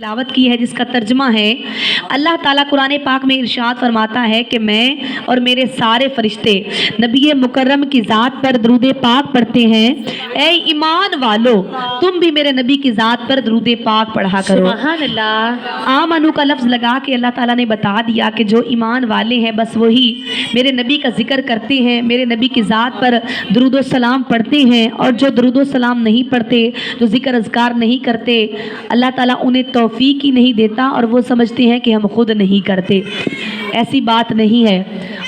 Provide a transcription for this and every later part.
तिलावत की है जिसका तर्जमा है अल्लाह ताला कुरान पाक में इरशाद फरमाता है कि मैं और मेरे सारे फरिश्ते नबी मुकर्रम की ज़ात पर दरूद पाक पढ़ते हैं। ए ईमान वालो तुम भी मेरे नबी की ज़ात पर दरूद पाक पढ़ा करो। सुभान अल्लाह। आमनु का लफ्ज़ लगा के अल्लाह ताला ने बता दिया कि जो ईमान वाले हैं बस वही मेरे नबी का जिक्र करते हैं, मेरे नबी की ज़ात पर दरूद सलाम पढ़ते हैं। और जो दरूद सलाम नहीं पढ़ते, जो जिक्र अज़कार नहीं करते, अल्लाह ताला उन्हें तौफीक ही नहीं देता और वो समझते हैं कि हम खुद नहीं करते। ऐसी बात नहीं है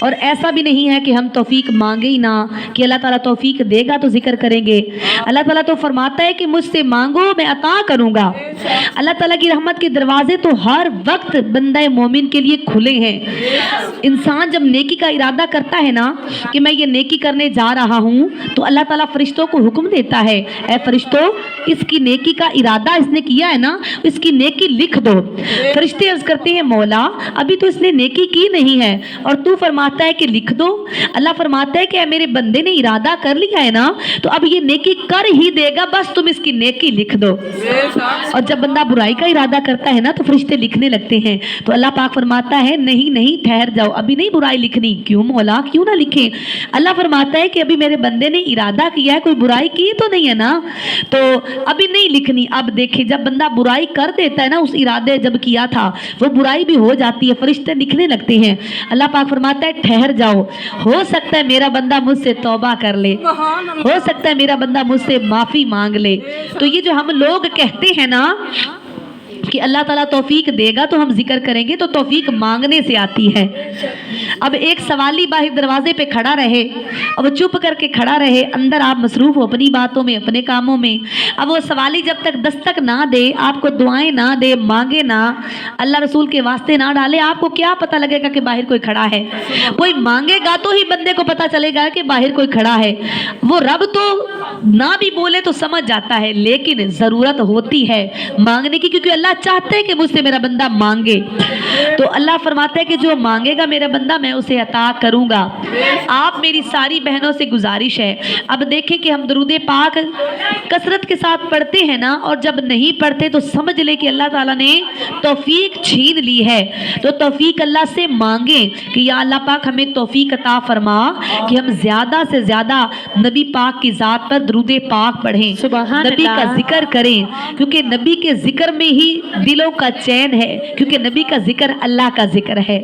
और ऐसा भी नहीं है कि हम तौफीक मांगे ही ना कि अल्लाह ताला तौफीक देगा तो जिक्र करेंगे। अल्लाह ताला तो फरमाता है कि मुझसे मांगो मैं अता करूँगा। अल्लाह ताला की रहमत के दरवाजे तो हर वक्त बंदा मोमिन के लिए खुले हैं। इंसान जब नेकी का इरादा करता है ना कि मैं ये नेकी करने जा रहा हूँ तो अल्लाह ताला फरिश्तों को हुक्म देता है, ऐ फरिश्तों इसकी नेकी का इरादा इसने किया है ना, इसकी नेकी लिख दो। फरिश्ते अर्ज करते हैं मौला अभी तो इसने नेकी की नहीं है और तू फरमाता है कि लिख दो। अल्लाह फरमाता है कि मेरे बंदे ने इरादा कर लिया है ना तो अब ये नेकी कर ही देगा, बस तुम इसकी नेकी लिख दो। और जब बंदा बुराई का इरादा करता है ना तो फरिश्ते लिखने लगते हैं। तो अल्लाह पाक फरमाता है नहीं नहीं ठहर जाओ, अभी नहीं बुराई लिखनी। क्यों मौला, क्यों ना लिखें? अल्लाह फरमाता है कि अभी मेरे बंदे ने इरादा किया है, कोई बुराई की तो नहीं है ना, तो अभी नहीं लिखनी। अब देखें जब बंदा बुराई कर देता है ना, उस इरादे जब किया था वो बुराई भी हो जाती है, फरिश्ते लिखने लगते हैं। अल्लाह पाक फरमाता है ठहर जाओ, हो सकता है मेरा बंदा मुझसे तौबा कर ले, हो सकता है मेरा बंदा मुझसे माफ़ी मांग ले। तो ये जो हम लोग कहते हैं ना कि अल्लाह ताला तौफीक देगा तो हम जिक्र करेंगे, तो तौफीक मांगने से आती है। अब एक सवाली बाहर दरवाजे पे खड़ा रहे, अब वो चुप करके खड़ा रहे, अंदर आप मसरूफ हो अपनी बातों में, अपने कामों में। अब वो सवाली जब तक दस्तक ना दे, आपको दुआएं ना दे, मांगे ना, अल्लाह रसूल के वास्ते ना डाले, आपको क्या पता लगेगा कि बाहर कोई खड़ा है? कोई मांगेगा तो ही बंदे को पता चलेगा कि बाहर कोई खड़ा है। वो रब तो ना भी बोले तो समझ जाता है, लेकिन ज़रूरत होती है मांगने की, क्योंकि अल्लाह चाहते हैं कि मुझसे मेरा बंदा मांगे। तो अल्लाह फरमाता है कि जो मांगेगा मेरा बंदा मैं उसे अता करूंगा। आप मेरी सारी बहनों से गुजारिश है, अब देखें कि हम दरूद पाक कसरत के साथ पढ़ते हैं ना, और जब नहीं पढ़ते तो समझ ले कि अल्लाह ताला ने तौफीक छीन ली है। तो तौफीक अल्लाह से मांगे कि या अल्लाह पाक हमें तौफीक अता फरमा कि हम ज़्यादा से ज़्यादा नबी पाक की ज़ात पर दरूद पाक पढ़ें, नबी का जिक्र करें, क्योंकि नबी के जिक्र में ही दिलों का चैन है, क्योंकि नबी का जिक्र अल्लाह का जिक्र है।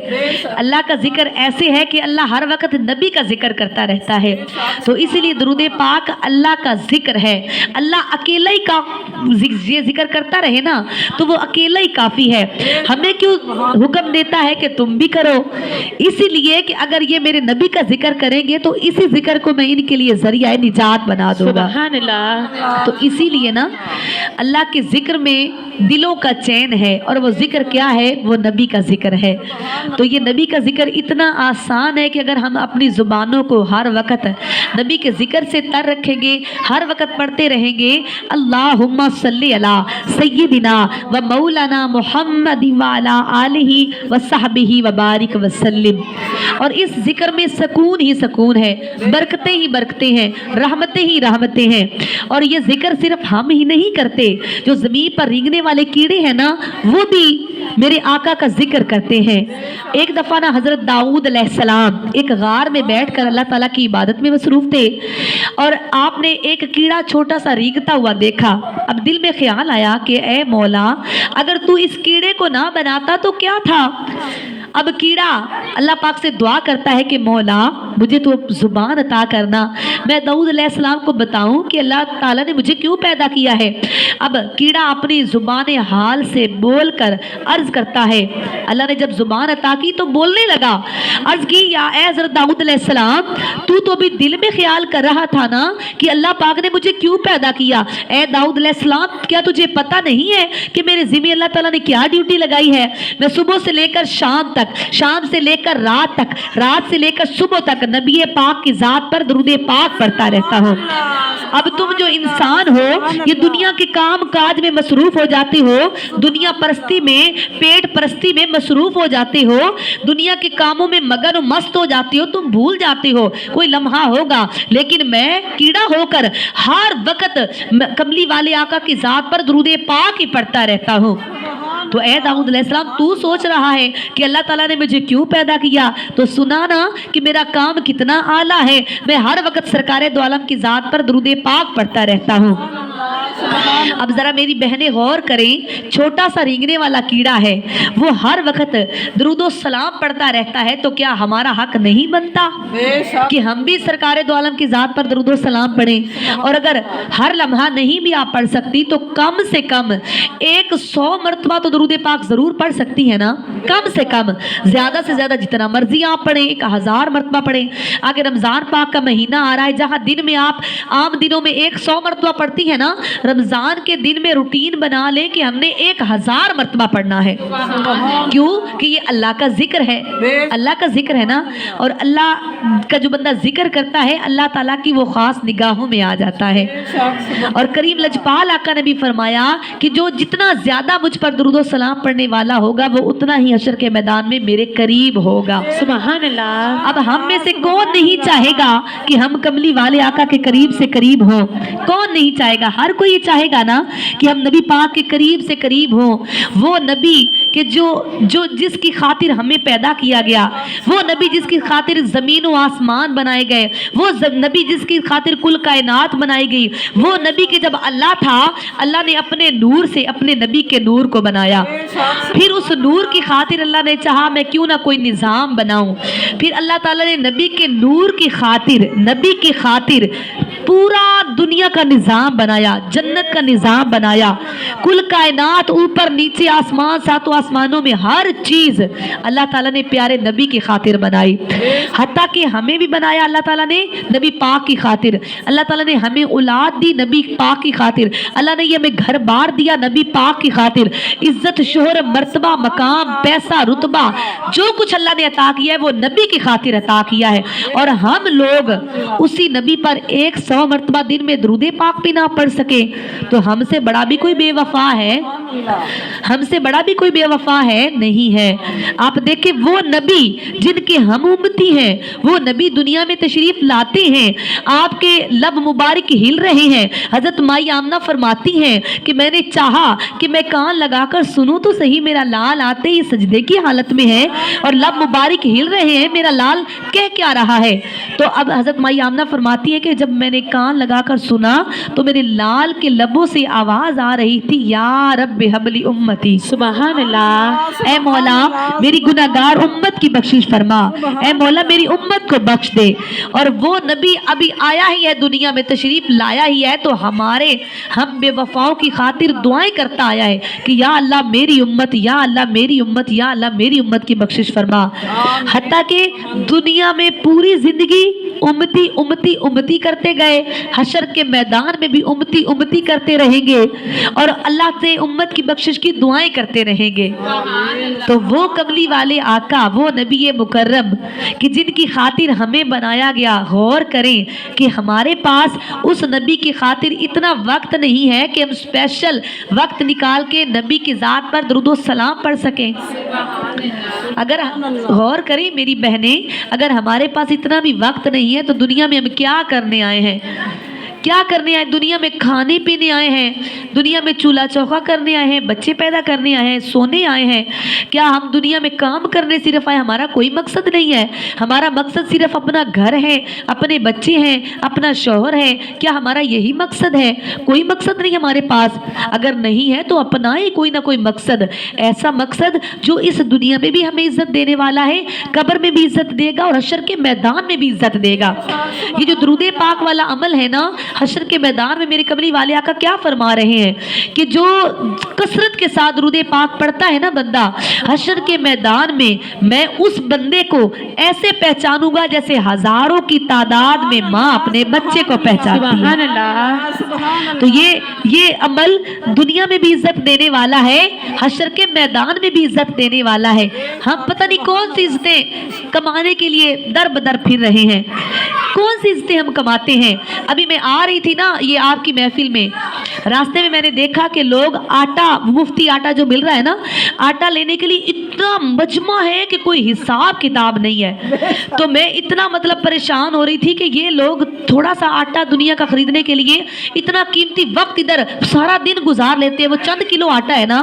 अल्लाह का जिक्र ऐसे है कि अल्लाह हर वक्त नबी का जिक्र करता रहता है। तो इसीलिए दरूद पाक अल्लाह का जिक्र है। अल्लाह अकेला ही का ये जिक्र करता रहे ना तो वो अकेला ही काफ़ी है। हमें क्यों हुक्म देता है कि तुम भी करो? इसीलिए कि अगर ये मेरे नबी का जिक्र करेंगे तो इसी जिक्र को मैं इनके लिए जरिया निजात बना दूंगा। सुभान अल्लाह। तो इसीलिए ना अल्लाह के जिक्र में दिलों का चैन है, और वो जिक्र क्या है? वो नबी का जिक्र है। तो ये नबी का जिक्र इतना आसान है कि अगर हम अपनी ज़ुबानों को हर वक्त नबी के जिक्र से तर रखेंगे, हर वक्त पढ़ते रहेंगे अल्लाहुम्मा सल्ली अला सय्यिदिना व मौलाना मुहम्मद व अला आलिहि व सहबिहि व बारिक व सल्लिम। और इस जिक्र में सुकून ही सुकून है, बरकतें ही बरकतें हैं, रहमतें ही रहमतें हैं। और ये जिक्र सिर्फ हम ही नहीं करते, जो ज़मीन पर रेंगने वाले कीड़े हैं ना वो भी मेरे आका का जिक्र करते हैं। एक दफ़ा ना हज़रत दाऊद अलैहिस्सलाम एक गार में बैठकर अल्लाह ताला की इबादत में मसरूफ़ थे, और आपने एक कीड़ा छोटा सा रेंगता हुआ देखा। अब दिल में ख्याल आया कि ए मौला अगर तू इस कीड़े को ना बनाता तो क्या था? अब कीड़ा अल्लाह पाक से दुआ करता है कि मौला मुझे तो ज़ुबान अता करना, मैं दाऊद अलैहिस्सलाम को बताऊं कि अल्लाह ताला ने मुझे क्यों पैदा किया है। अब कीड़ा अपनी ज़ुबान हाल से बोल कर अर्ज़ करता है। अल्लाह ने जब ज़ुबान अता की तो बोलने लगा, अर्ज़ की या ए हज़रत दाऊद अलैहिस्सलाम तू तो भी दिल में ख्याल कर रहा था ना कि अल्लाह पाक ने मुझे क्यों पैदा किया। ए दाऊद अलैहिस्सलाम क्या तुझे पता नहीं है कि मेरे ज़िम्मे अल्लाह ताला ने क्या ड्यूटी लगाई है? मैं सुबह से लेकर शाम तक, शाम से लेकर रात तक, रात से लेकर सुबह तक नबी पाक की ज़ात पर दरूद पाक पढ़ता रहता हूँ। अब तुम जो इंसान हो ये दुनिया के काम काज में मसरूफ़ हो जाते हो, दुनिया परस्ती में, पेट परस्ती में मसरूफ़ हो जाते हो, दुनिया के कामों में मगन मस्त हो जाते हो, तुम भूल जाते हो कोई लम्हा होगा। लेकिन मैं कीड़ा होकर हर वक्त कमली वाले आका की ज़ात पर दरूद पाक ही पढ़ता रहता हूँ। तो ए दाऊद अलैहिस्सलाम, तू सोच रहा है कि अल्लाह ताला ने मुझे क्यों पैदा किया? तो सुना ना कि मेरा काम कितना आला है, मैं हर वक्त सरकारे दो आलम की ज़ात पर दुरूद पाक पढ़ता रहता हूँ। अब ज़रा मेरी बहनें गौर करें, छोटा सा रेंगने वाला कीड़ा है, वो हर वक्त दुरूदो सलाम पढ़ता रहता है, तो क्या हमारा हक नहीं बनता कि हम भी सरकारे दो आलम की ज़ात पर दुरूदो सलाम पढ़ें? और अगर हर लम्हा नहीं भी आप पढ़ सकती तो कम से कम 100 मरतबा तो दुरूद पाक ज़रूर पढ़ सकती है ना, कम से कम। ज़्यादा से ज़्यादा जितना मर्जी आप पढ़ें, 1000 मरतबा पढ़ें। आगे रमज़ान पाक का महीना आ रहा है, जहाँ दिन में आप आम दिनों में 100 मरतबा पढ़ती है ना, रमज़ान के दिन में रूटीन बना लें कि हमने 1000 मरतबा पढ़ना है। क्यों? कि ये अल्लाह का जिक्र है, अल्लाह का जिक्र है ना, और अल्लाह का जो बंदा जिक्र करता है, अल्लाह ताला की वो ख़ास निगाहों में आ जाता है। और करीम लजपाल आका ने भी फरमाया कि जो जितना ज़्यादा मुझ पर दुरूद सलाम पढ़ने वाला होगा, वो उतना ही हशर के मैदान में मेरे करीब होगा। सुभान अल्लाह। अब हम में से कौन नहीं चाहेगा कि हम कमली वाले आका के करीब से करीब हों? कौन नहीं चाहेगा? हर कोई ये चाहेगा ना कि हम नबी पाक के करीब से करीब हों। वो नबी कि जो जिसकी खातिर हमें पैदा किया गया, वो नबी जिसकी खातिर ज़मीन व आसमान बनाए गए, वो नबी जिसकी खातिर कुल कायनात बनाई गई, वो नबी के जब अल्लाह था, अल्लाह ने अपने नूर से अपने नबी के नूर को बनाया। फिर उस नूर की खातिर अल्लाह ने चाहा मैं क्यों ना कोई निज़ाम बनाऊं। फिर अल्लाह ताला ने नबी के नूर की खातिर, नबी की खातिर पूरा दुनिया का निज़ाम बनाया, जन्नत का निज़ाम बनाया, कुल कायनात, ऊपर नीचे आसमान, सातों आसमानों में हर चीज़ अल्लाह ताला ने प्यारे नबी की खातिर बनाई। हत्ता कि हमें भी बनाया अल्लाह ताला ने नबी पाक की खातिर। अल्लाह ताला ने हमें औलाद दी नबी पाक की खातिर। अल्लाह ने ये हमें घर बार दिया नबी पाक की खातिर। इज्जत, शोहरत, मर्तबा, मकाम, पैसा, रुतबा, जो कुछ अल्लाह ने अता किया है वो नबी की खातिर अता किया है। और हम लोग उसी नबी पर 100 मरतबा दिन में दुरूद पाक भी ना पढ़ सके तो हमसे बड़ा भी कोई बेवफा है? हमसे बड़ा भी कोई बेवफा है? नहीं है। आप देखें, वो नबी जिनके हम उम्मती हैं, वो नबी दुनिया में तशरीफ लाते हैं, आपके लब मुबारक हिल रहे हैं। हजरत माई आमना फरमाती हैं कि मैंने चाहा कि मैं कान लगाकर सुनूं तो सही, मेरा लाल आते ही सजदे की हालत में है और लब मुबारक हिल रहे हैं, मेरा लाल कह क्या रहा है? तो अब हजरत माई आमना फरमाती है कि जब मैंने कान लगाकर सुना तो मेरे लाल के लबों से आवाज आ रही थी, या रब हबली उम्मती। सुभान अल्लाह। ऐ मौला मेरी गुनाहगार उम्मत की बख्शिश फरमा, ऐ मौला मेरी उम्मत को बख्श दे। और वो नबी अभी आया ही है, दुनिया में तशरीफ लाया ही है, तो हम बेवफाओं की खातिर दुआएं करता आया है कि या अल्लाह मेरी उम्मत, या अल्लाह मेरी उम्मत, या अल्लाह मेरी उम्मत की बख्शिश फरमा। हत्ता कि दुनिया में पूरी जिंदगी उम्मती उम्मती उम्मती करते गए, हशर के मैदान में भी उम्मती उम्मती करते रहेंगे और अल्लाह से उम्मत की बख्शिश की दुआएं करते रहेंगे। तो वो कमली वाले आका, वो नबी मुकर्रम कि जिनकी खातिर हमें बनाया गया, गौर करें कि हमारे पास उस नबी की खातिर इतना वक्त नहीं है कि हम स्पेशल वक्त निकाल के नबी की ज़ात पर दुरूद सलाम पढ़ सकें। अगर गौर करें मेरी बहनें, अगर हमारे पास इतना भी वक्त नहीं है तो दुनिया में हम क्या करने आए हैं? क्या करने आए? दुनिया में खाने पीने आए हैं, दुनिया में चूल्हा चौका करने आए हैं, बच्चे पैदा करने आए हैं, सोने आए हैं? क्या हम दुनिया में काम करने सिर्फ आए? हमारा कोई मकसद नहीं है। हमारा मकसद सिर्फ अपना घर है, अपने बच्चे हैं, अपना शौहर है। क्या हमारा यही मकसद है? कोई मकसद नहीं हमारे पास। अगर नहीं है तो अपनाए कोई ना कोई मकसद, ऐसा मकसद जो इस दुनिया में भी हमें इज्जत देने वाला है, कब्र में भी इज्जत देगा और हशर के मैदान में भी इज्जत देगा। ये जो दुरूद पाक वाला अमल है ना, हशर के मैदान में मेरे कमली वाले आका क्या फरमा रहे हैं कि जो कसरत के साथ दुरूद पाक पढ़ता है ना बंदा, हशर के मैदान में मैं उस बंदे को ऐसे पहचानूंगा जैसे हजारों की तादाद में माँ अपने बच्चे को पहचानती है। तो ये अमल दुनिया में भी इज्जत देने वाला है, हशर के मैदान में भी इज्जत देने वाला है। हम पता नहीं कौन सी इज्जतें कमाने के लिए दर बदर फिर रहे हैं, कौन सी इज्जतें हम कमाते हैं। अभी मैं आ रही थी ना ये आपकी महफिल में, रास्ते में मैंने देखा कि लोग आटा, मुफ्ती आटा जो मिल रहा है ना, आटा लेने के लिए इतना मजमा है कि कोई हिसाब किताब नहीं है। तो मैं इतना मतलब परेशान हो रही थी कि ये लोग थोड़ा सा आटा दुनिया का खरीदने के लिए इतना कीमती वक्त इधर सारा दिन गुजार लेते हैं। वो चंद किलो आटा है ना,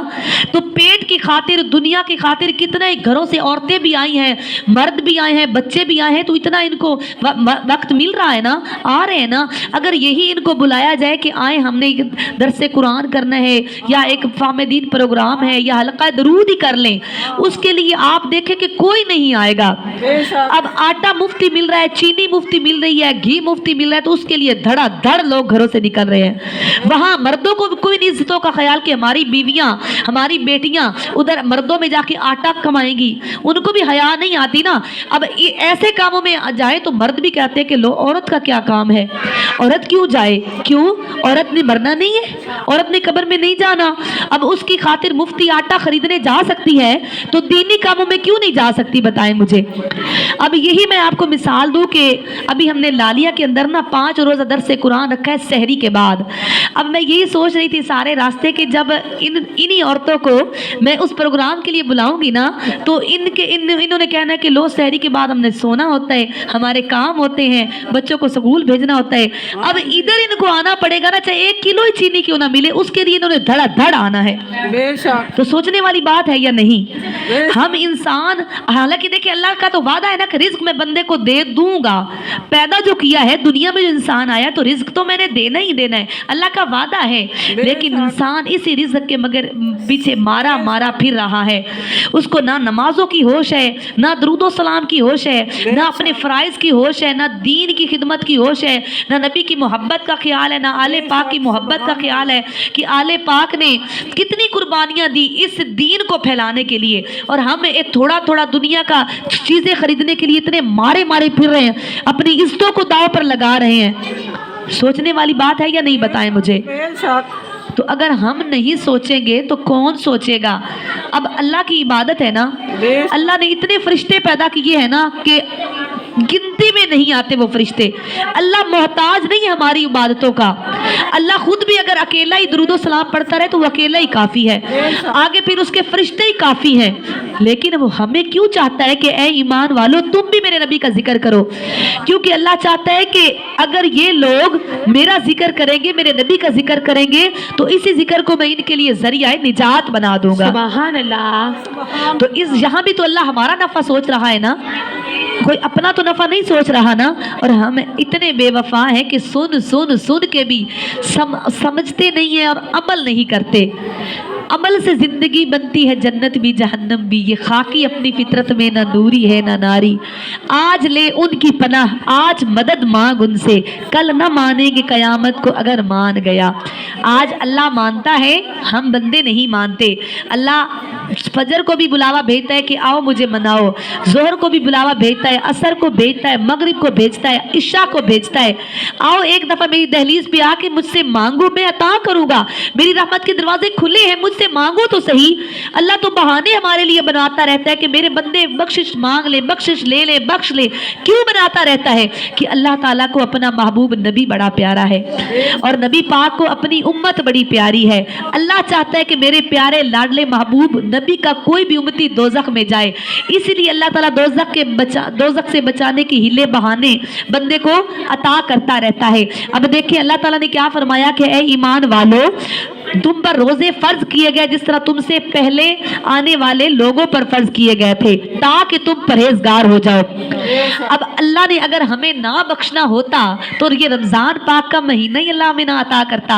तो पेट की खातिर दुनिया की खातिर कितने घरों से औरतें भी आई हैं, मर्द भी आए हैं, बच्चे भी आए हैं, तो इतना इनको वक्त मिल रहा है ना, आ रहे हैं ना। अगर यही इनको बुलाया जाए कि आए हमने दरसे कुरान करना है या एक फाहमेदीन प्रोग्राम है या हल्का दरूद ही कर लें, उसके लिए आप देखें कि कोई नहीं आएगा। अब आटा मुफ्ती मिल रहा है, चीनी मुफ्ती मिल रही है, घी मुफ्ती मिल रहा है, तो उसके लिए धड़ाधड़ लोग घरों से निकल रहे हैं। वहाँ मर्दों को कोई नहीं इज्जतों का ख्याल कि हमारी बीवियाँ हमारी बेटियाँ उधर मर्दों में जाके आटा कमाएंगी, उनको भी हया नहीं आती ना। अब ऐसे कामों में जाए तो मर्द भी कहते हैं कि लो औरत का क्या काम है, औरत क्यों जाए, क्यों, औरत ने मरना नहीं है, औरत ने कब्र में नहीं जाना। अब उसकी खातिर मुफ्ती आटा खरीदने जा सकती है तो दीनी कामों में क्यों नहीं जा सकती, बताएं मुझे। अब यही मैं आपको मिसाल दूं कि अभी हमने लालिया के अंदर ना 5 रोज़ा दरसे कुरान रखा है सहरी के बाद। अब मैं यही सोच रही थी सारे रास्ते कि जब इन्हीं औरतों को मैं उस प्रोग्राम के लिए बुलाऊंगी ना, तो इन्होंने कहना है कि लो सहरी के बाद हमने सोना होता है, हमारे काम होते हैं, बच्चों को स्कूल भेजना होता है। अब इधर इनको आना पड़ेगा ना, चाहे 1 किलो ही चीनी क्यों ना मिले, उसके लिए इन्होंने धड़ाधड़ आना है। तो सोचने वाली बात है या नहीं। हम इंसान, हालांकि देखिए अल्लाह का तो वादा है ना कि रिज्क मैं बंदे को दे दूंगा। पैदा जो किया है दुनिया में, जो इंसान आया तो रिज्क तो मैंने देना ही देना है, अल्लाह का वादा है। लेकिन इंसान इसी रिज्क के मगर पीछे मारा मारा फिर रहा है। उसको ना नमाजों की होश है, ना दरूदो सलाम की होश है, ना अपने फ़राइज़ की होश है, ना दीन की खिदमत की होश है, ना नबी की मोहब्बत का ख्याल है, ना आले पाक की मोहब्बत का ख्याल है कि आले पाक ने कितनी कुर्बानियाँ दी इस दीन को फैलाने के लिए। और हम एक थोड़ा थोड़ा दुनिया का चीज़ें खरीदने के लिए इतने मारे मारे फिर रहे हैं, अपनी इज्जतों को दाव पर लगा रहे हैं। सोचने वाली बात है या नहीं, बताएं मुझे। तो अगर हम नहीं सोचेंगे तो कौन सोचेगा। अब अल्लाह की इबादत है ना, अल्लाह ने इतने फरिश्ते पैदा किए हैं ना कि गिनती में नहीं आते वो फरिश्ते। अल्लाह मोहताज नहीं है हमारी इबादतों का। अल्लाह खुद भी अगर अकेला ही दुरूद सलाम पढ़ता रहे तो वो अकेला ही काफ़ी है, आगे फिर उसके फरिश्ते ही काफ़ी हैं। लेकिन वो हमें क्यों चाहता है कि ए ईमान वालों तुम भी मेरे नबी का जिक्र करो, क्योंकि अल्लाह चाहता है कि अगर ये लोग मेरा जिक्र करेंगे, मेरे नबी का जिक्र करेंगे, तो इसी जिक्र को मैं इनके लिए जरिया निजात बना दूंगा। सुभान अल्लाह। तो इस यहाँ भी तो अल्लाह हमारा नफ़ा सोच रहा है ना, कोई अपना तो नफ़ा नहीं सोच रहा ना। और हम इतने बेवफा हैं कि सुन सुन सुन के भी समझते नहीं है और अमल नहीं करते। अमल से ज़िंदगी बनती है जन्नत भी जहन्नम भी, ये खाकी अपनी फितरत में ना नूरी है ना नारी। आज ले उनकी पनाह, आज मदद मांग उनसे, कल न मानेंगे क़यामत को अगर मान गया। आज अल्लाह मानता है, हम बंदे नहीं मानते। अल्लाह फजर को भी बुलावा भेजता है कि आओ मुझे मनाओ, जोहर को भी बुलावा भेजता है, असर को भेजता है, मगरिब को भेजता है, इशा को भेजता है। आओ एक दफ़ा मेरी दहलीज पे आके मुझसे मांगो, मैं अता करूँगा। मेरी रहमत के दरवाजे खुले हैं, मुझसे मांगो तो सही। अल्लाह तो बहाने हमारे लिए बनाता रहता है कि मेरे बंदे बख्शिश मांग ले, बख्शिश ले ले, बख्श ले। क्यों बनाता रहता है? कि अल्लाह ताला को अपना महबूब नबी बड़ा प्यारा है और नबी पाक को अपनी उम्मत बड़ी प्यारी है। अल्लाह चाहता है कि मेरे प्यारे लाडले महबूब नबी का कोई भी उम्मती दोज़ख में जाए, इसीलिए अल्लाह ताला दोज़ख से बचाने की हिले बहाने बंदे को अता करता रहता है। अब देखिए अल्लाह ताला ने क्या फरमाया कि ए ईमान वालों तुम पर रोजे फर्ज किए गए जिस तरह तुमसे पहले आने वाले लोगों पर फर्ज किए गए थे, ताकि तुम परहेजगार हो जाओ। अब अल्लाह ने अगर हमें ना बख्शना होता तो ये रमज़ान पाक का महीना ही अल्लाह हमें ना अता करता।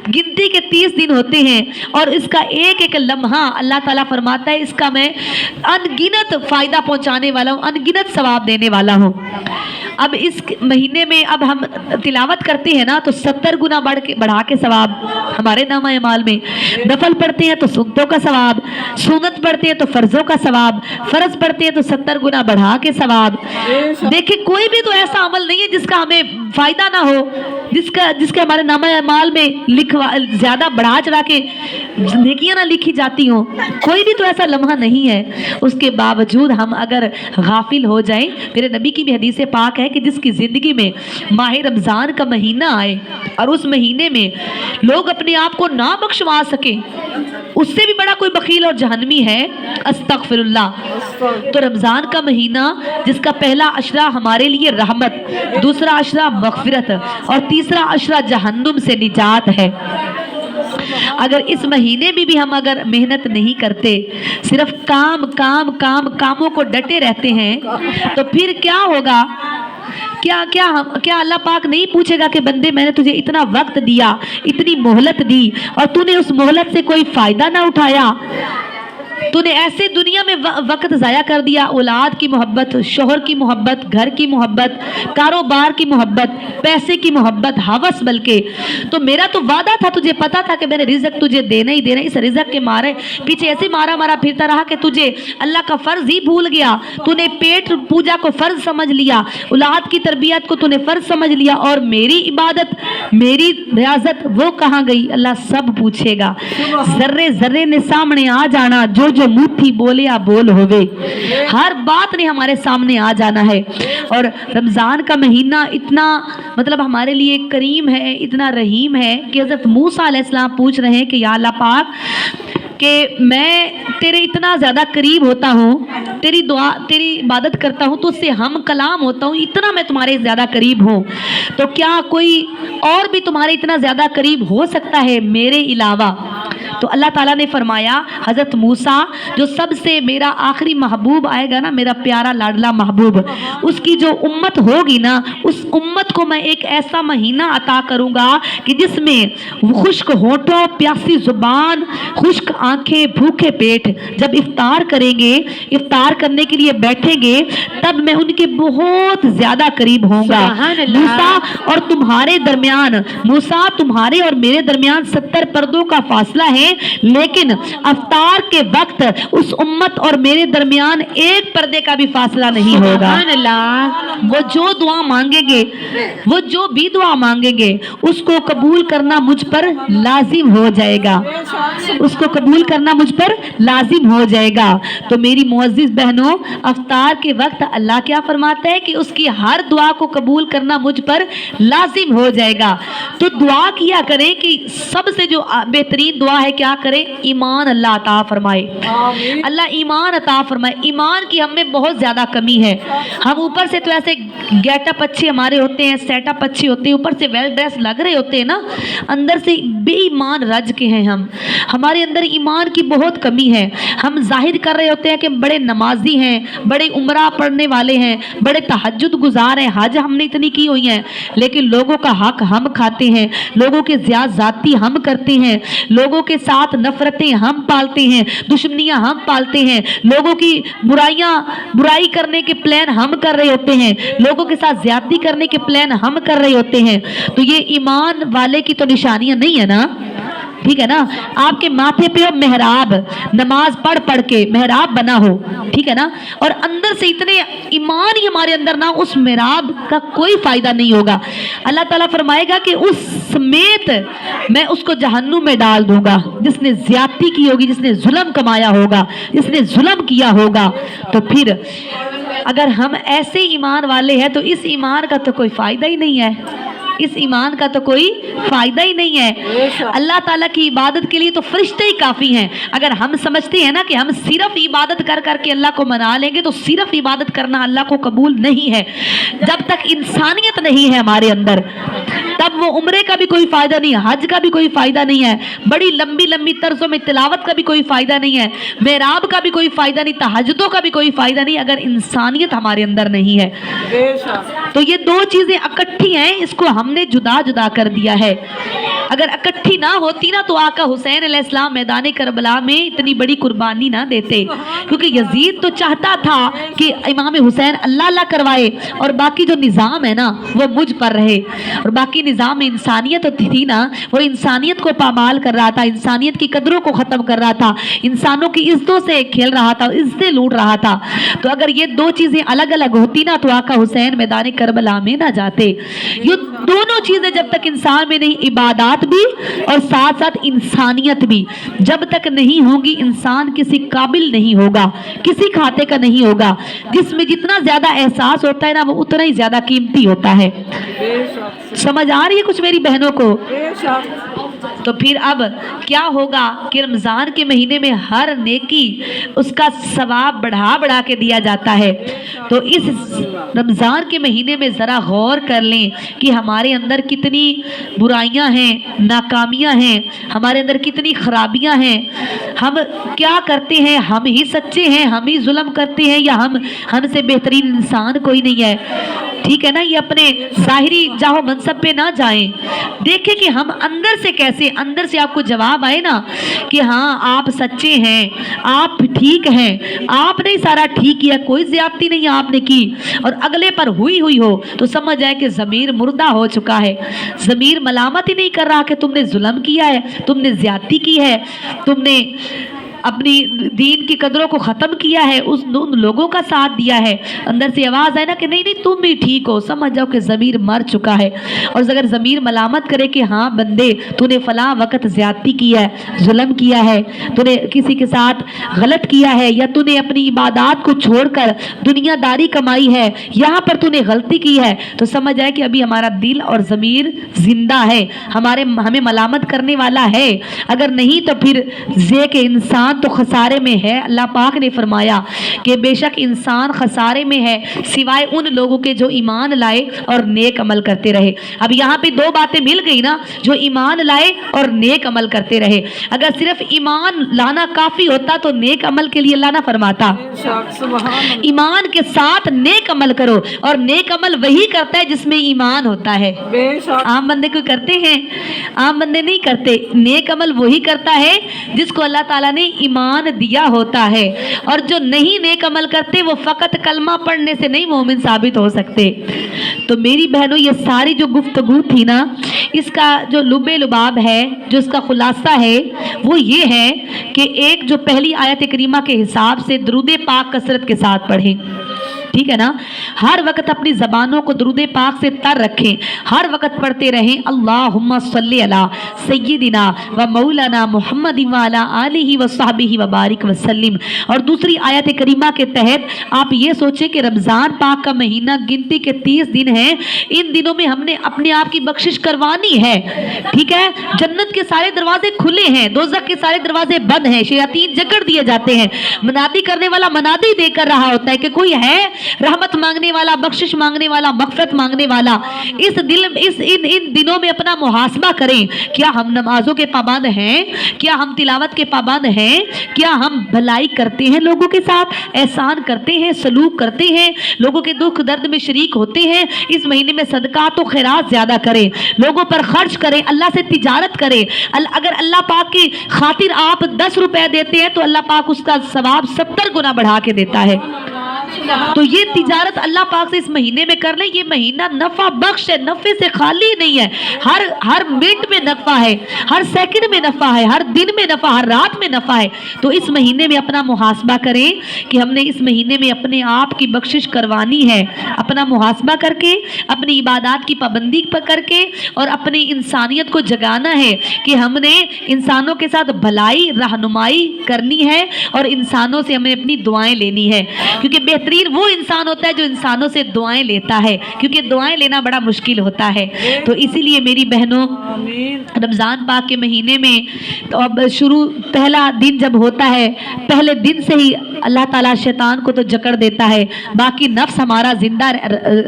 गिनती के 30 दिन होते हैं और इसका एक एक लम्हा अल्लाह ताला फरमाता है इसका मैं अनगिनत फ़ायदा पहुँचाने वाला हूँ, अनगिनत सवाब देने वाला हूँ। अब इस महीने में अब हम तिलावत करते हैं ना तो 70 गुना बढ़ा के सवाब हमारे नामा अमाल में। नफल पढ़ते हैं तो सुन्नतों का सवाब, सुन्नत पढ़ते हैं तो फर्जों का सवाब, फर्ज पढ़ते हैं तो 70 गुना बढ़ा के सवाब। देखिए कोई भी तो ऐसा अमल नहीं है जिसका हमें फायदा ना हो, जिसके हमारे नामा अमाल में ज्यादा बढ़ा चढ़ा के नेकियां ना लिखी जाती हों। कोई भी तो ऐसा लम्हा नहीं है। उसके बावजूद हम अगर गाफिल हो जाएं, मेरे नबी की भी हदीस पाक है कि जिसकी ज़िंदगी में माह रमज़ान का महीना आए और उस महीने में लोग अपने आप को ना बख्शवा सके, उससे भी बड़ा कोई बखील और जहन्नमी है? अस्तगफिरुल्लाह। तो रमजान का महीना जिसका पहला अशरा हमारे लिए रहमत, दूसरा अशरा मगफिरत और तीसरा अशरा जहन्नुम से निजात है। अगर इस महीने में भी हम अगर मेहनत नहीं करते, सिर्फ काम काम काम कामों को डटे रहते हैं, तो फिर क्या होगा? क्या अल्लाह पाक नहीं पूछेगा कि बंदे मैंने तुझे इतना वक्त दिया, इतनी मोहलत दी और तूने उस मोहलत से कोई फायदा ना उठाया? तूने ऐसे दुनिया में वक्त ज़ाया कर दिया, औलाद की मोहब्बत, शोहर की मोहब्बत, घर की मोहब्बत, कारोबार की मोहब्बत, पैसे की मोहब्बत, हवस। बल्कि तो मेरा तो वादा था, तुझे पता था कि मैंने रिज़्क तुझे देना ही देना। इस रिज़्क के मारे पीछे ऐसे मारा फिरता रहा कि तुझे अल्लाह का फ़र्ज ही भूल गया। तूने पेट पूजा को फ़र्ज समझ लिया, औलाद की तरबियत को तूने फ़र्ज समझ लिया, और मेरी इबादत, मेरी रियाजत वो कहाँ गई? अल्लाह सब पूछेगा। जर्रे जर्रे ने सामने आ जाना, जो मुँह थी बोले या बोल होवे, हर बात ने हमारे सामने आ जाना है। और रमज़ान का महीना इतना मतलब हमारे लिए करीम है, इतना रहीम है कि हज़रत मूसा अलैहिस्सलाम पूछ रहे हैं कि या अल्लाह पाक कि मैं तेरे इतना ज़्यादा करीब होता हूँ, तेरी दुआ, तेरी इबादत करता हूँ, तो उससे हम कलाम होता हूँ, इतना मैं तुम्हारे ज़्यादा करीब हूँ, तो क्या कोई और भी तुम्हारे इतना ज़्यादा करीब हो सकता है मेरे अलावा? तो अल्लाह ताला ने फरमाया, हज़रत मूसा जो सबसे मेरा आखिरी महबूब आएगा ना, मेरा प्यारा लाडला महबूब, उसकी जो उम्मत होगी ना, उस उम्मत को मैं एक ऐसा महीना अता करूँगा कि जिसमें खुश्क होठों, प्यासी ज़ुबान, खुश्क आंखें, भूखे पेट जब इफ्तार करेंगे, इफ्तार करने के लिए बैठेंगे, तब मैं उनके बहुत ज़्यादा करीब होऊंगा। मूसा और तुम्हारे दरमियान, मूसा तुम्हारे और मेरे दरमियान 70 पर्दों का फासला है, लेकिन अफ्तार के वक्त उस उम्मत और मेरे दरमियान एक पर्दे का भी फासला नहीं होगा। वो जो दुआ मांगेंगे, वो जो भी दुआ मांगेंगे, उसको कबूल करना मुझ पर लाजिम हो जाएगा, उसको कबूल करना मुझ पर लाजिम हो जाएगा। तो मेरी मुअज़्ज़िज़ बहनों, अफ्तार के वक्त अल्लाह क्या फरमाता है कि उसकी हर दुआ को कबूल करना मुझ पर लाजिम हो जाएगा। तो दुआ किया करें कि सबसे जो बेहतरीन दुआ है, क्या करें? ईमान अल्लाह अता फरमाए, अल्लाह ईमान अता फरमाए। ईमान की हम में बहुत ज़्यादा कमी है। हम ऊपर से तो ऐसे गेटअप अच्छे हमारे होते हैं, सेटअप अच्छे होते हैं, ऊपर से वेल ड्रेस लग रहे होते हैं ना, अंदर से बेईमान रज के हैं हम। हमारे अंदर ईमान की बहुत कमी है। हम जाहिर कर रहे होते हैं कि बड़े नमाजी हैं, बड़े उम्रा पढ़ने वाले हैं, बड़े तहज्जुद गुजार हैं, हज हमने इतनी की हुई हैं, लेकिन लोगों का हक हम खाते हैं, लोगों के ज़्यादती हम करते हैं, लोगों के साथ नफरतें हम पालते हैं, दुश्मनियां हम पालते हैं, लोगों की बुराई करने के प्लान हम कर रहे होते हैं, लोगों के साथ ज्यादती करने के प्लान हम कर रहे होते हैं। तो ये ईमान वाले की तो निशानियां नहीं है ना, ठीक है ना? आपके माथे पे हो मेहराब, नमाज पढ़ पढ़ के मेहराब बना हो, ठीक है ना, और अंदर से इतने ईमान ही हमारे अंदर ना, उस मेहराब का कोई फायदा नहीं होगा। अल्लाह ताला फरमाएगा कि उस समेत मैं उसको जहन्नुम में डाल दूंगा, जिसने ज्यादती की होगी, जिसने जुल्म कमाया होगा, जिसने जुल्म किया होगा। तो फिर अगर हम ऐसे ईमान वाले हैं तो इस ईमान का तो कोई फायदा ही नहीं है, इस ईमान का तो कोई फायदा ही नहीं है। अल्लाह ताला की इबादत के लिए तो फरिश्ते ही काफ़ी हैं। अगर हम समझते हैं ना कि हम सिर्फ इबादत कर करके अल्लाह को मना लेंगे, तो सिर्फ इबादत करना अल्लाह को कबूल नहीं है। जब तक इंसानियत नहीं है हमारे अंदर, तब वो उम्रे का भी कोई फ़ायदा नहीं है, हज का भी कोई फ़ायदा नहीं है, बड़ी लंबी लंबी तर्जों में तिलावत का भी कोई फ़ायदा नहीं है, मेराब का भी कोई फ़ायदा नहीं, तहज्जुदों का भी कोई फ़ायदा नहीं, अगर इंसानियत हमारे अंदर नहीं है। तो ये दो चीज़ें इकट्ठी हैं, इसको हमने जुदा जुदा कर दिया है। अगर इकट्ठी ना होती ना, तो आका हुसैन अलैहिस्सलाम मैदान करबला में इतनी बड़ी कुर्बानी ना देते, क्योंकि यजीद तो चाहता था कि इमाम हुसैन अल्लाह अल्लाह करवाए और बाकी जो निज़ाम है ना वो मुझ पर रहे, और बाकी निज़ाम में इंसानियत थी ना, वो इंसानियत को पामाल कर रहा था, इंसानियत की कदरों को ख़त्म कर रहा था, इंसानों की इज्जतों से खेल रहा था, इज्जतें लूट रहा था। तो अगर ये दो चीज़ें अलग अलग होती ना, तो आका हुसैन मैदान करबला में ना जाते। ये दोनों चीज़ें जब तक इंसान में नहीं, इबादत भी और साथ साथ इंसानियत भी जब तक नहीं होगी, इंसान किसी काबिल नहीं होगा, किसी खाते का नहीं होगा। जिसमें जितना ज़्यादा एहसास होता है ना, वो उतना ही ज़्यादा कीमती होता है। समझ आ रही है कुछ मेरी बहनों को? تو پھر اب کیا ہوگا کہ رمضان کے مہینے میں ہر نیکی اس کا ثواب بڑھا بڑھا کے دیا جاتا ہے. تو اس رمضان کے مہینے میں ذرا غور کر لیں کہ ہمارے اندر کتنی برائیاں ہیں، ناکامیاں ہیں، ہمارے اندر کتنی خرابیاں ہیں. ہم کیا کرتے ہیں؟ ہم ہی سچے ہیں، ہم ہی ظلم کرتے ہیں، یا ہم سے بہترین انسان کوئی نہیں ہے؟ ٹھیک ہے نا. یہ اپنے ظاہری جاہو منصب پہ نہ جائیں، دیکھیں کہ ہم اندر سے کیسے، اندر سے آپ کو جواب آئے نا کہ ہاں آپ سچے ہیں، آپ ٹھیک ہیں، آپ نے سارا ٹھیک کیا، کوئی زیادتی نہیں آپ نے کی، اور اگلے پر ہوئی ہو تو سمجھ آئے کہ ضمیر مردہ ہو چکا ہے. ضمیر ملامت ہی نہیں کر رہا کہ تم نے ظلم کیا ہے، تم نے زیادتی کی ہے، تم نے اپنی دین کی قدروں کو ختم کیا ہے، ان لوگوں کا ساتھ دیا ہے. اندر سے آواز آئے نا کہ نہیں نہیں تم بھی ٹھیک ہو، سمجھ جاؤ کہ ضمیر مر چکا ہے. اور اگر ضمیر ملامت کرے کہ ہاں بندے تو نے فلاں وقت زیادتی کیا ہے، ظلم کیا ہے، تو نے کسی کے ساتھ غلط کیا ہے، یا تو نے اپنی عبادات کو چھوڑ کر دنیا داری کمائی ہے، یہاں پر تو نے غلطی کی ہے، تو سمجھ آئے کہ ابھی ہمارا دل اور ضمیر زندہ ہے، ہمیں ملامت کرنے والا ہے. اگر نہیں تو پھر کہ انسان تو خسارے میں ہے. اللہ پاک نے فرمایا کہ بے شک انسان خسارے میں ہے سوائے ان لوگوں کے جو ایمان لائے اور نیک عمل کرتے رہے. اب یہاں پہ دو باتیں مل گئی نا، جو ایمان لائے اور نیک عمل کرتے رہے. اگر صرف ایمان لانا کافی ہوتا تو نیک عمل کے لیے اللہ نہ فرماتا. ایمان کے ساتھ نیک عمل کرو، اور نیک عمل وہی کرتا ہے جس میں ایمان ہوتا ہے. عام بندے کوئی کرتے ہیں؟ عام بندے نہیں کرتے. نیک عمل وہی کرتا ہے جس کو اللہ تعالیٰ نے ایمان دیا ہوتا ہے. اور جو نہیں نیک عمل کرتے وہ فقط کلمہ پڑھنے سے نہیں مومن ثابت ہو سکتے. تو میری بہنوں، یہ ساری جو گفتگو تھی نا، اس کا جو لب لباب ہے، جو اس کا خلاصہ ہے، وہ یہ ہے کہ ایک جو پہلی آیت کریمہ کے حساب سے درود پاک کثرت کے ساتھ پڑھیں. ٹھیک ہے نا. ہر وقت اپنی زبانوں کو درود پاک سے تر رکھیں، ہر وقت پڑھتے رہیں اللہم صلی علی سیدنا و مولانا محمد وعلی آلہ و صحبہ وبارک وسلم. اور دوسری آیت کریمہ کے تحت آپ یہ سوچیں کہ رمضان پاک کا مہینہ گنتی کے 30 دن ہیں، ان دنوں میں ہم نے اپنے آپ کی بخشش کروانی ہے. ٹھیک ہے. جنت کے سارے دروازے کھلے ہیں، دوزخ کے سارے دروازے بند ہیں، شیاطین جکڑ دیے جاتے ہیں. منادی کرنے والا منادی دے کر رہا ہوتا ہے کہ کوئی ہے رحمت مانگنے والا، بخشش مانگنے والا، مغفرت مانگنے والا. ان دنوں میں اپنا محاسبہ کریں. کیا ہم نمازوں کے پابند ہیں؟ کیا ہم تلاوت کے پابند ہیں؟ کیا ہم بھلائی کرتے ہیں لوگوں کے ساتھ، احسان کرتے ہیں، سلوک کرتے ہیں، لوگوں کے دکھ درد میں شریک ہوتے ہیں؟ اس مہینے میں صدقات و خیرات زیادہ کریں، لوگوں پر خرچ کریں، اللہ سے تجارت کریں. اگر اللہ پاک کی خاطر آپ 10 روپے دیتے ہیں تو اللہ پاک اس کا ثواب 70 گنا بڑھا کے دیتا ہے. تو یہ تجارت اللہ پاک سے اس مہینے میں کر لیں. یہ مہینہ نفع بخش ہے، نفع سے خالی نہیں ہے. ہر منٹ میں نفع ہے، ہر سیکنڈ میں نفع ہے، ہر دن میں نفع، ہر رات میں نفع ہے. تو اس مہینے میں اپنا محاسبہ کریں کہ ہم نے اس مہینے میں اپنے آپ کی بخشش کروانی ہے. اپنا محاسبہ کر کے، اپنی عبادات کی پابندی پر کر کے، اور اپنی انسانیت کو جگانا ہے کہ ہم نے انسانوں کے ساتھ بھلائی رہنمائی کرنی ہے، اور انسانوں سے ہمیں اپنی دعائیں لینی ہے. کیونکہ بہترین وہ انسان ہوتا ہے جو انسانوں سے دعائیں لیتا ہے، کیونکہ دعائیں لینا بڑا مشکل ہوتا ہے. تو اسی لیے میری بہنوں، رمضان پاک کے مہینے میں تو اب پہلا دن جب ہوتا ہے، پہلے دن سے ہی اللہ تعالیٰ شیطان کو تو جکڑ دیتا ہے. باقی نفس ہمارا زندہ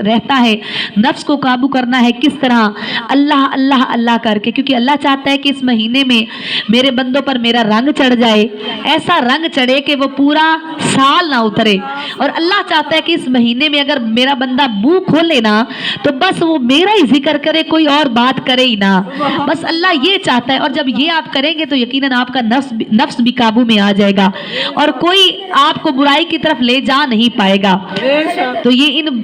رہتا ہے. نفس کو قابو کرنا ہے کس طرح؟ اللہ اللہ اللہ کر کے. کیونکہ اللہ چاہتا ہے کہ اس مہینے میں میرے بندوں پر میرا رنگ چڑھ جائے، ایسا رنگ چڑھے کہ وہ پورا سال نہ اترے. اور اللہ چاہتا ہے کہ اس مہینے میں اگر میرا بندہ منہ کھولے نا تو بس وہ میرا ہی ذکر کرے، کوئی اور بات کرے ہی نہ. بس اللہ یہ چاہتا ہے. اور جب یہ آپ کریں گے تو یقیناً آپ کا نفس بھی قابو میں آ جائے گا، اور کوئی آپ کو برائی کی طرف لے جا نہیں پائے گا. تو یہ ان